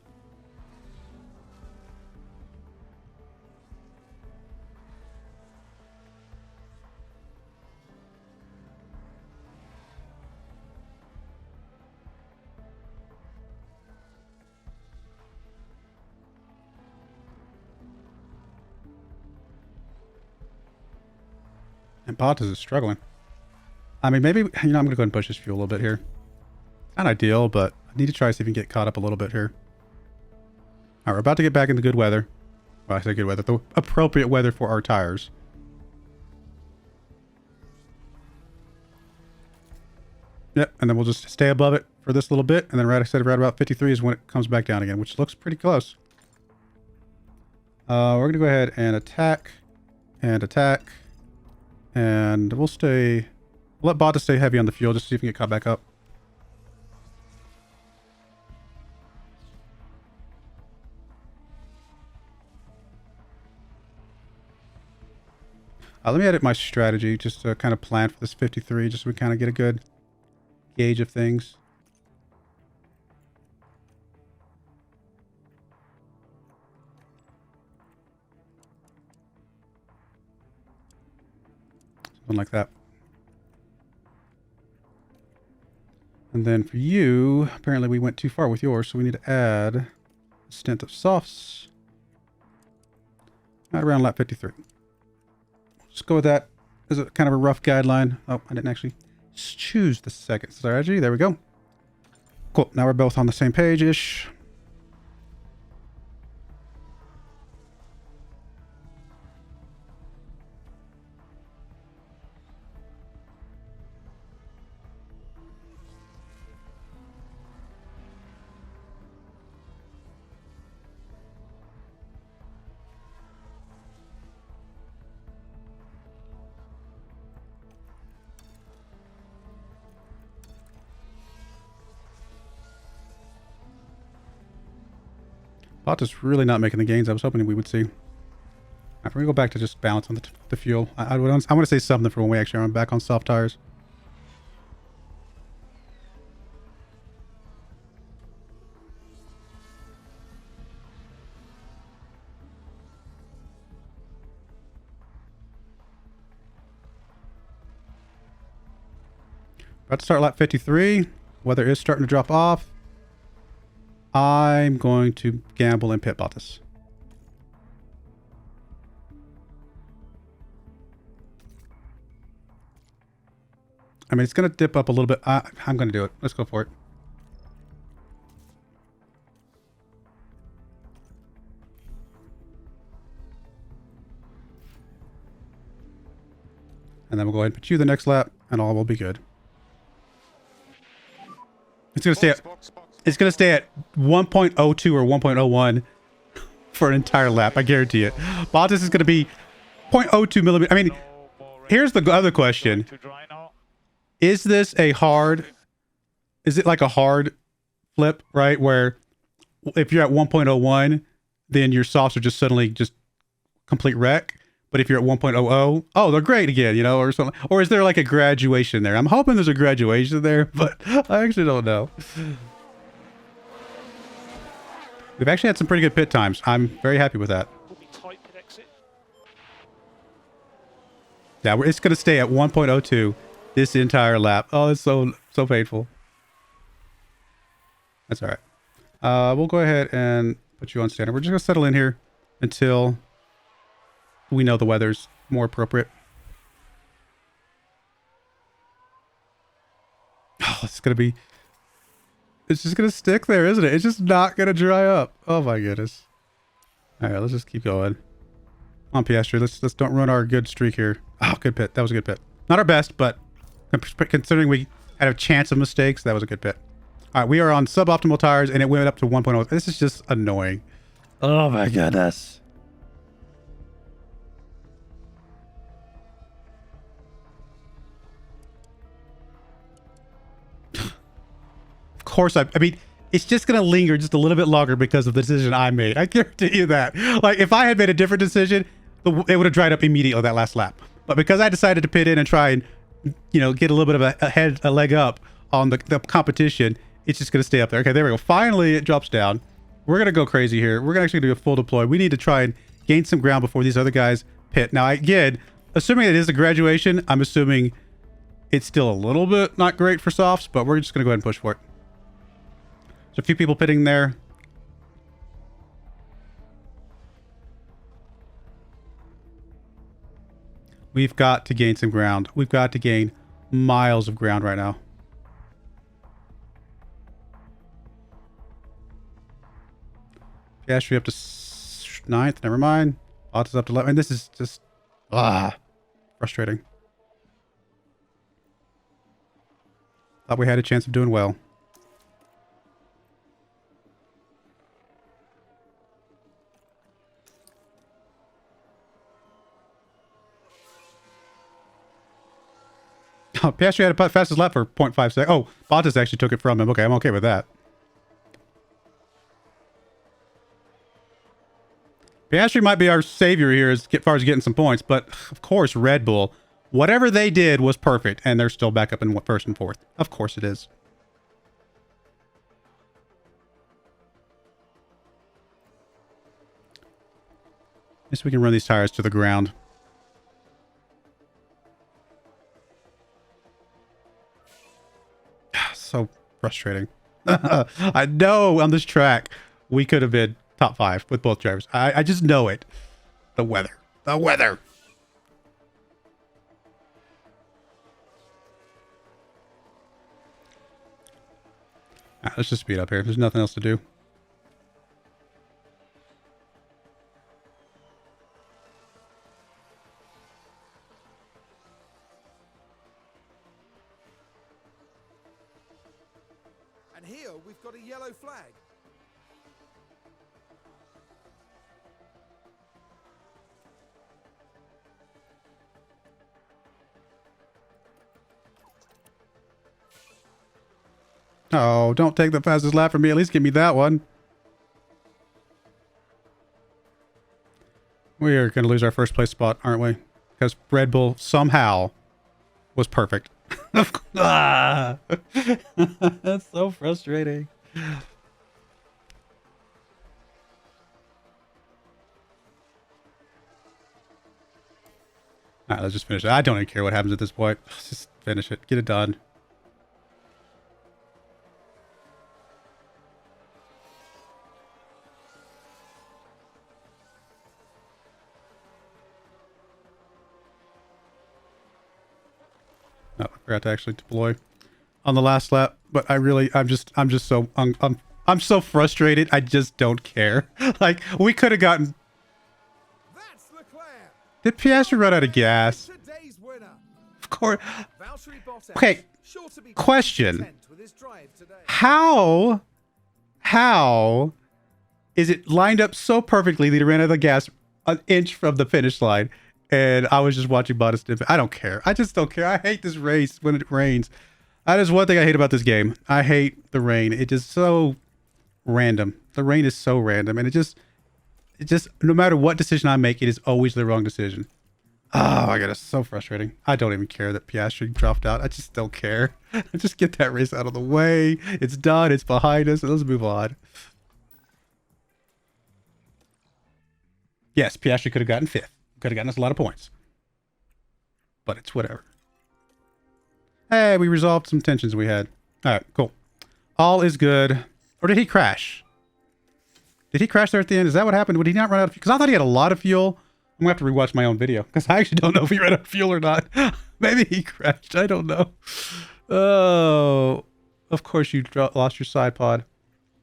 And Bottas is struggling. I mean, maybe, I'm going to go ahead and push this fuel a little bit here. Not ideal, but I need to try to see if we can get caught up a little bit here. All right, we're about to get back into good weather. Well, I say good weather, the appropriate weather for our tires. Yep, and then we'll just stay above it for this little bit, and then right about 53 is when it comes back down again, which looks pretty close. We're going to go ahead and attack, and we'll let Bottas stay heavy on the fuel just to see if we can get caught back up. Let me edit my strategy just to kind of plan for this 53, just so we kind of get a good gauge of things. Something like that. And then for you, apparently we went too far with yours, so we need to add a stint of softs. Right around lap 53. Just go with that as a kind of a rough guideline. Oh, I didn't actually choose the second strategy. There we go. Cool. Now we're both on the same page-ish. Bottas really not making the gains I was hoping we would see. Right, we're going to go back to just balance on the fuel. I want to say something for when we actually are back on soft tires. About to start lap 53. Weather is starting to drop off. I'm going to gamble and pit Bottas. I mean, it's going to dip up a little bit. I'm going to do it. Let's go for it. And then we'll go ahead and put you the next lap, and all will be good. It's going to stay at, it's going to stay at 1.02 or 1.01 for an entire lap. I guarantee it. Bottas is going to be 0.02 millimeters. I mean, here's the other question. Is this a hard... Is it like a hard flip, right? Where if you're at 1.01, then your softs are just suddenly just complete wreck. But if you're at 1.00, oh, they're great again, you know, or something. Or is there like a graduation there? I'm hoping there's a graduation there, but I actually don't know. We've actually had some pretty good pit times. I'm very happy with that. Yeah, it's going to stay at 1.02 this entire lap. Oh, it's so painful. That's all right. We'll go ahead and put you on standard. We're just going to settle in here until we know the weather's more appropriate. Oh, it's going to be... It's just going to stick there, isn't it? It's just not going to dry up. Oh, my goodness. All right, let's just keep going. On Piastri, let's don't run our good streak here. Oh, good pit. That was a good pit. Not our best, but considering we had a chance of mistakes, that was a good pit. All right, we are on suboptimal tires, and it went up to 1.0. This is just annoying. Oh, my goodness. Of course, I mean, it's just going to linger just a little bit longer because of the decision I made. I guarantee you that. Like, if I had made a different decision, it would have dried up immediately that last lap. But because I decided to pit in and try and, you know, get a little bit of a leg up on the competition, it's just going to stay up there. Okay, there we go. Finally, it drops down. We're going to go crazy here. We're going to actually do a full deploy. We need to try and gain some ground before these other guys pit. Now, again, assuming it is a graduation, I'm assuming it's still a little bit not great for softs, but we're just going to go ahead and push for it. There's a few people pitting there. We've got to gain some ground. We've got to gain miles of ground right now. Piastri up to 9th. Never mind. Bottas up to 11th. This is just frustrating. Thought we had a chance of doing well. Oh, Piastri had a fastest lap for 0.5 seconds. Oh, Bottas actually took it from him. Okay, I'm okay with that. Piastri might be our savior here as far as getting some points, but of course, Red Bull, whatever they did was perfect, and they're still back up in first and fourth. Of course it is. Guess we can run these tires to the ground. So frustrating. I know on this track we could have been top 5 with both drivers. I just know it. The weather. The weather. Let's just speed up here. There's nothing else to do. And here we've got a yellow flag. Oh, don't take the fastest lap from me. At least give me that one. We are going to lose our first place spot, aren't we? Because Red Bull somehow was perfect. That's so frustrating. All right, let's just finish it. I don't even care what happens at this point. Let's just finish it. Get it done. No, I forgot to actually deploy on the last lap, but I'm just so I'm so frustrated. I just don't care. Like, we could have gotten. That's Leclerc. Did Piastri run out of gas? Today's winner. Of course. Valtteri Bottas, Okay. sure to be Question. content with his drive today. How is it lined up so perfectly that he ran out of the gas an inch from the finish line? And I was just watching Bottas dip. I don't care. I just don't care. I hate this race when it rains. That is one thing I hate about this game. I hate the rain. It is so random. The rain is so random. And it just, no matter what decision I make, it is always the wrong decision. Oh my God, it's so frustrating. I don't even care that Piastri dropped out. I just don't care. Just get that race out of the way. It's done. It's behind us. Let's move on. Yes, Piastri could have gotten 5th. Could have gotten us a lot of points. But it's whatever. Hey, we resolved some tensions we had. All right, cool. All is good. Or did he crash? Did he crash there at the end? Is that what happened? Would he not run out of fuel? Because I thought he had a lot of fuel. I'm going to have to rewatch my own video. Because I actually don't know if he ran out of fuel or not. Maybe he crashed. I don't know. Oh, of course you lost your side pod.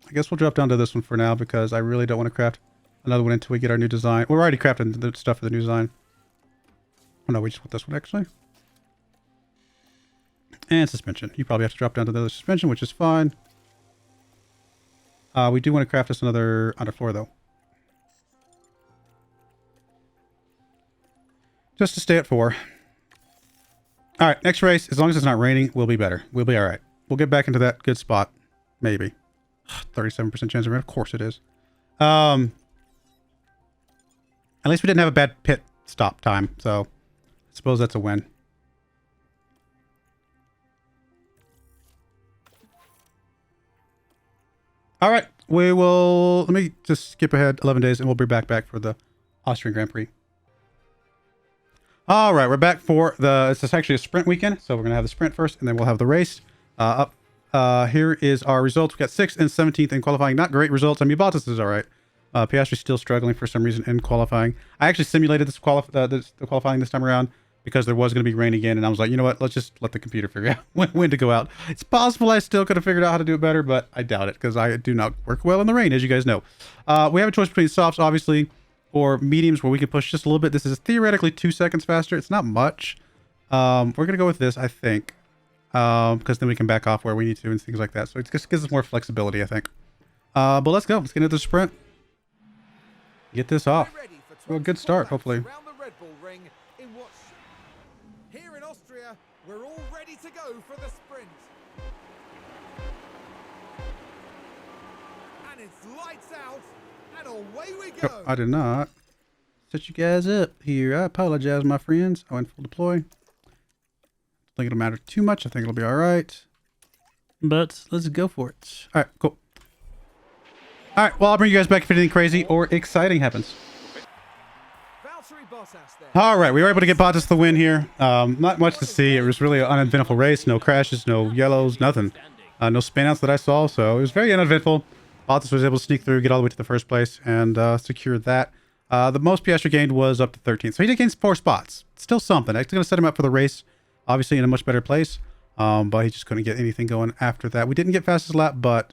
I guess we'll drop down to this one for now because I really don't want to craft another one until we get our new design. We're already crafting the stuff for the new design. Oh no, we just want this one actually. And suspension. You probably have to drop down to the other suspension, which is fine. We do want to craft us another underfloor though. Just to stay at 4. All right, next race, as long as it's not raining, we'll be better. We'll be all right. We'll get back into that good spot. Maybe. 37% chance of rain. Of course it is. At least we didn't have a bad pit stop time. So I suppose that's a win. All right, we will, let me just skip ahead 11 days and we'll be back for the Austrian Grand Prix. All right, we're back for it's actually a sprint weekend. So we're going to have the sprint first and then we'll have the race. Here is our results. We got 6th and 17th in qualifying. Not great results. I mean, Bottas is all right. Piastri's still struggling for some reason in qualifying. I actually simulated the qualifying this time around because there was going to be rain again. And I was like, you know what? Let's just let the computer figure out when to go out. It's possible I still could have figured out how to do it better, but I doubt it because I do not work well in the rain, as you guys know. We have a choice between softs, obviously, or mediums where we can push just a little bit. This is theoretically 2 seconds faster. It's not much. We're going to go with this, I think, because then we can back off where we need to and things like that. So it just gives us more flexibility, I think. But let's go. Let's get into the sprint. Get this off. Well, a good start, hopefully. Around the Red Bull ring in what's here in Austria, we're all ready to go for the sprint. And it's lights out, and away we go. Oh, I did not set you guys up here. I apologize, my friends. I went full deploy. I think it'll matter too much. I think it'll be all right. But let's go for it. All right, cool. All right, well, I'll bring you guys back if anything crazy or exciting happens. All right, we were able to get Bottas the win here. Not much to see. It was really an uneventful race. No crashes, no yellows, nothing. No spinouts that I saw, so it was very uneventful. Bottas was able to sneak through, get all the way to the first place, and secure that. The most Piastri gained was up to 13th, so he did gain 4 spots. Still something. It's going to set him up for the race, obviously in a much better place, but he just couldn't get anything going after that. We didn't get fastest lap, but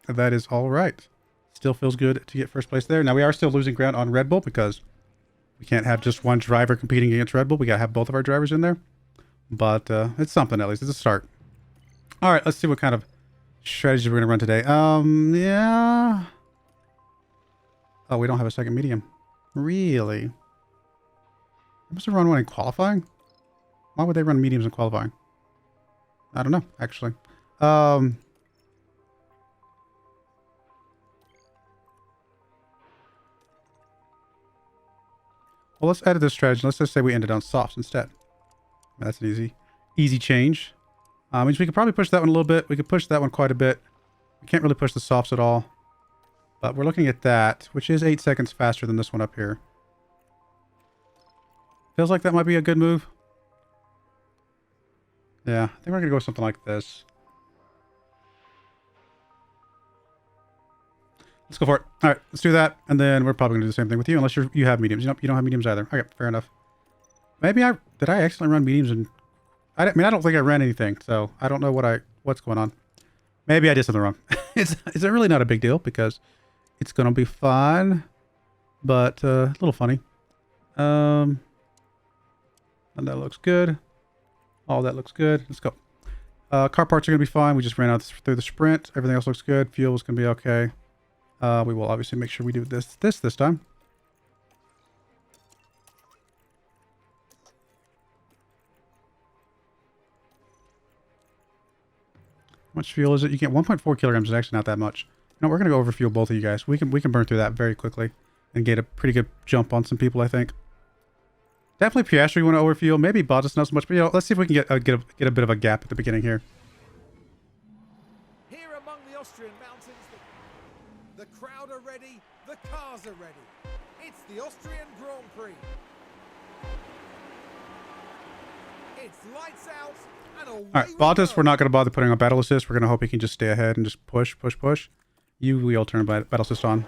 that is all right. Still feels good to get first place there. Now, we are still losing ground on Red Bull because we can't have just one driver competing against Red Bull. We got to have both of our drivers in there. But it's something, at least. It's a start. All right, let's see what kind of strategy we're going to run today. Yeah. Oh, we don't have a second medium. Really? They must have run one in qualifying? Why would they run mediums in qualifying? I don't know, actually. Well, let's edit this strategy. Let's just say we ended on softs instead. That's an easy change. Means we could probably push that one a little bit. We could push that one quite a bit. We can't really push the softs at all. But we're looking at that, which is 8 seconds faster than this one up here. Feels like that might be a good move. Yeah, I think we're going to go with something like this. Let's go for it. All right, let's do that. And then we're probably going to do the same thing with you, unless you have mediums. Nope, you don't have mediums either. Okay, fair enough. Maybe did I accidentally run mediums? And I don't think I ran anything, so I don't know what's going on. Maybe I did something wrong. It's really not a big deal because it's going to be fine, but a little funny. And that looks good. All that looks good. Let's go. Car parts are going to be fine. We just ran out through the sprint. Everything else looks good. Fuel is going to be okay. We will obviously make sure we do this time. How much fuel is it? You get 1.4 kilograms. Is actually not that much. No, we're gonna go over fuel both of you guys. We can burn through that very quickly and get a pretty good jump on some people, I think. Definitely Piastri want to overfuel. Maybe Bottas not so much, but let's see if we can get a bit of a gap at the beginning here. Here among the Austrian mountains, the crowd are ready, the cars are ready. It's the Austrian Grand Prix. It's lights out and away. All right, Bottas, we're not going to bother putting on battle assist. We're going to hope he can just stay ahead and just push. We'll turn battle assist on.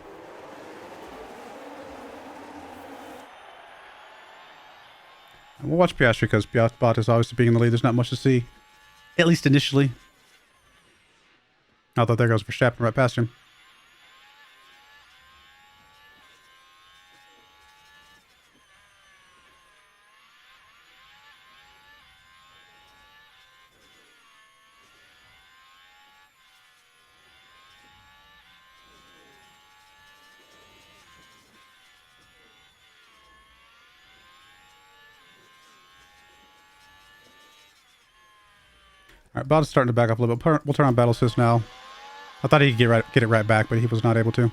And we'll watch Piastri because Bottas obviously being in the lead. There's not much to see, at least initially. Although there goes Verstappen right past him. All right, Bottas starting to back up a little bit. We'll turn on battle assist now. I thought he could get it right back, but he was not able to.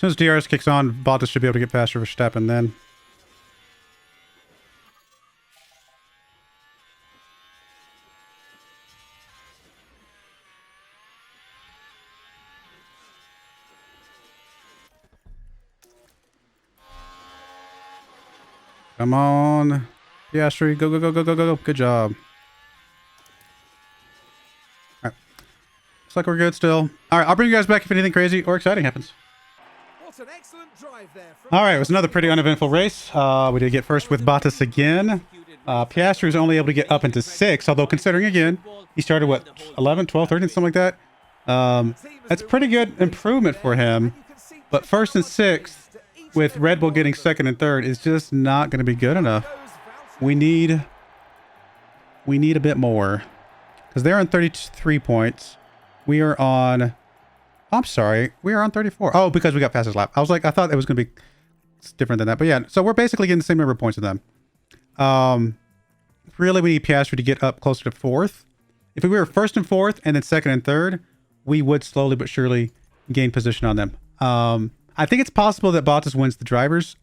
soon as DRS kicks on, Bottas should be able to get past Verstappen then. Come on. Piastri, go, go, go, go, go, go, go. Good job. All right. Looks like we're good still. All right, I'll bring you guys back if anything crazy or exciting happens. What an excellent drive there from All right, it was another pretty uneventful race. We did get first with Bottas again. Piastri was only able to get up into 6th, although considering again, he started, what, 11, 12, 13, something like that. That's pretty good improvement for him. But 1st and 6th, with Red Bull getting 2nd and 3rd, is just not going to be good enough. We need a bit more. Because they're on 33 points. We are on... I'm sorry. We are on 34. Oh, because we got fastest lap. I thought it was going to be different than that. But yeah, so we're basically getting the same number of points as them. Really, we need Piastri to get up closer to 4th. If we were 1st and 4th and then 2nd and 3rd, we would slowly but surely gain position on them. I think it's possible that Bottas wins the drivers'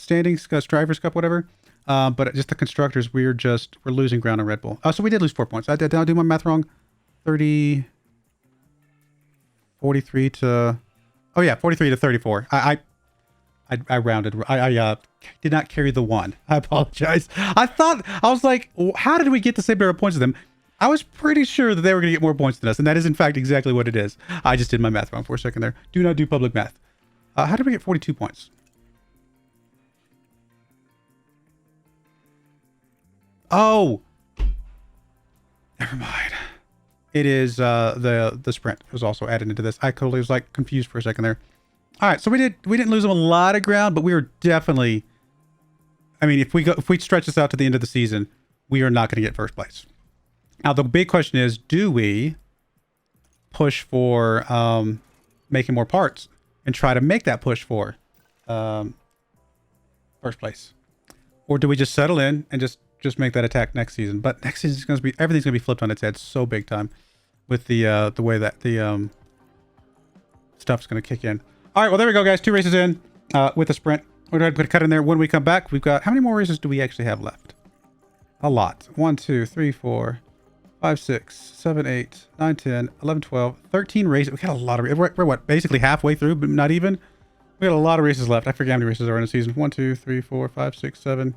standings, drivers' cup, whatever. But just the constructors, we're losing ground on Red Bull. So we did lose 4 points. Did I do my math wrong? 43 to... Oh yeah, 43 to 34. I rounded. I did not carry the 1. I apologize. I was like, how did we get the same number of points as them? I was pretty sure that they were going to get more points than us, and that is in fact exactly what it is. I just did my math wrong for a second there. Do not do public math. How did we get 42 points? Oh, never mind. It is the sprint was also added into this. I totally was like confused for a second there. All right, so we didn't lose them a lot of ground, but we were definitely. I mean, if we stretch this out to the end of the season, we are not going to get 1st place. Now the big question is, do we push for making more parts and try to make that push for 1st place, or do we just settle in and just make that attack next season? But next season is going to be everything's going to be flipped on its head so big time with the way that the stuff's going to kick in. All right, well there we go, guys. 2 races in with a sprint. We're going to put a cut in there. When we come back, we've got how many more races do we actually have left? A lot. 1, 2, 3, 4, 5, 6, 7, 8, 9, 10, 11, 12, 13 races. We got a lot of we're what, basically halfway through, but not even. We got a lot of races left. I forget how many races are in the season. 1, 2, 3, 4, 5, 6, 7,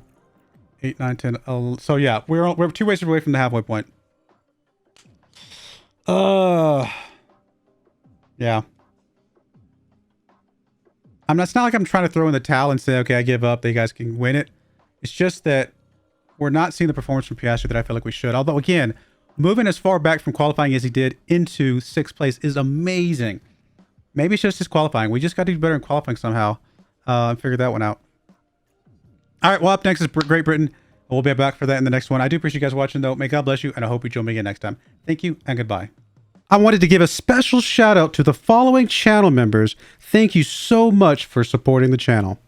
8, 9, 10. So yeah, we're 2 races away from the halfway point. Yeah. It's not like I'm trying to throw in the towel and say, okay, I give up. You guys can win it. It's just that we're not seeing the performance from Piastri that I feel like we should. Although again, moving as far back from qualifying as he did into 6th place is amazing. Maybe it's just his qualifying. We just got to do better in qualifying somehow. And figure that one out. All right, well, up next is Great Britain. We'll be back for that in the next one. I do appreciate you guys watching, though. May God bless you, and I hope you join me again next time. Thank you, and goodbye. I wanted to give a special shout out to the following channel members. Thank you so much for supporting the channel.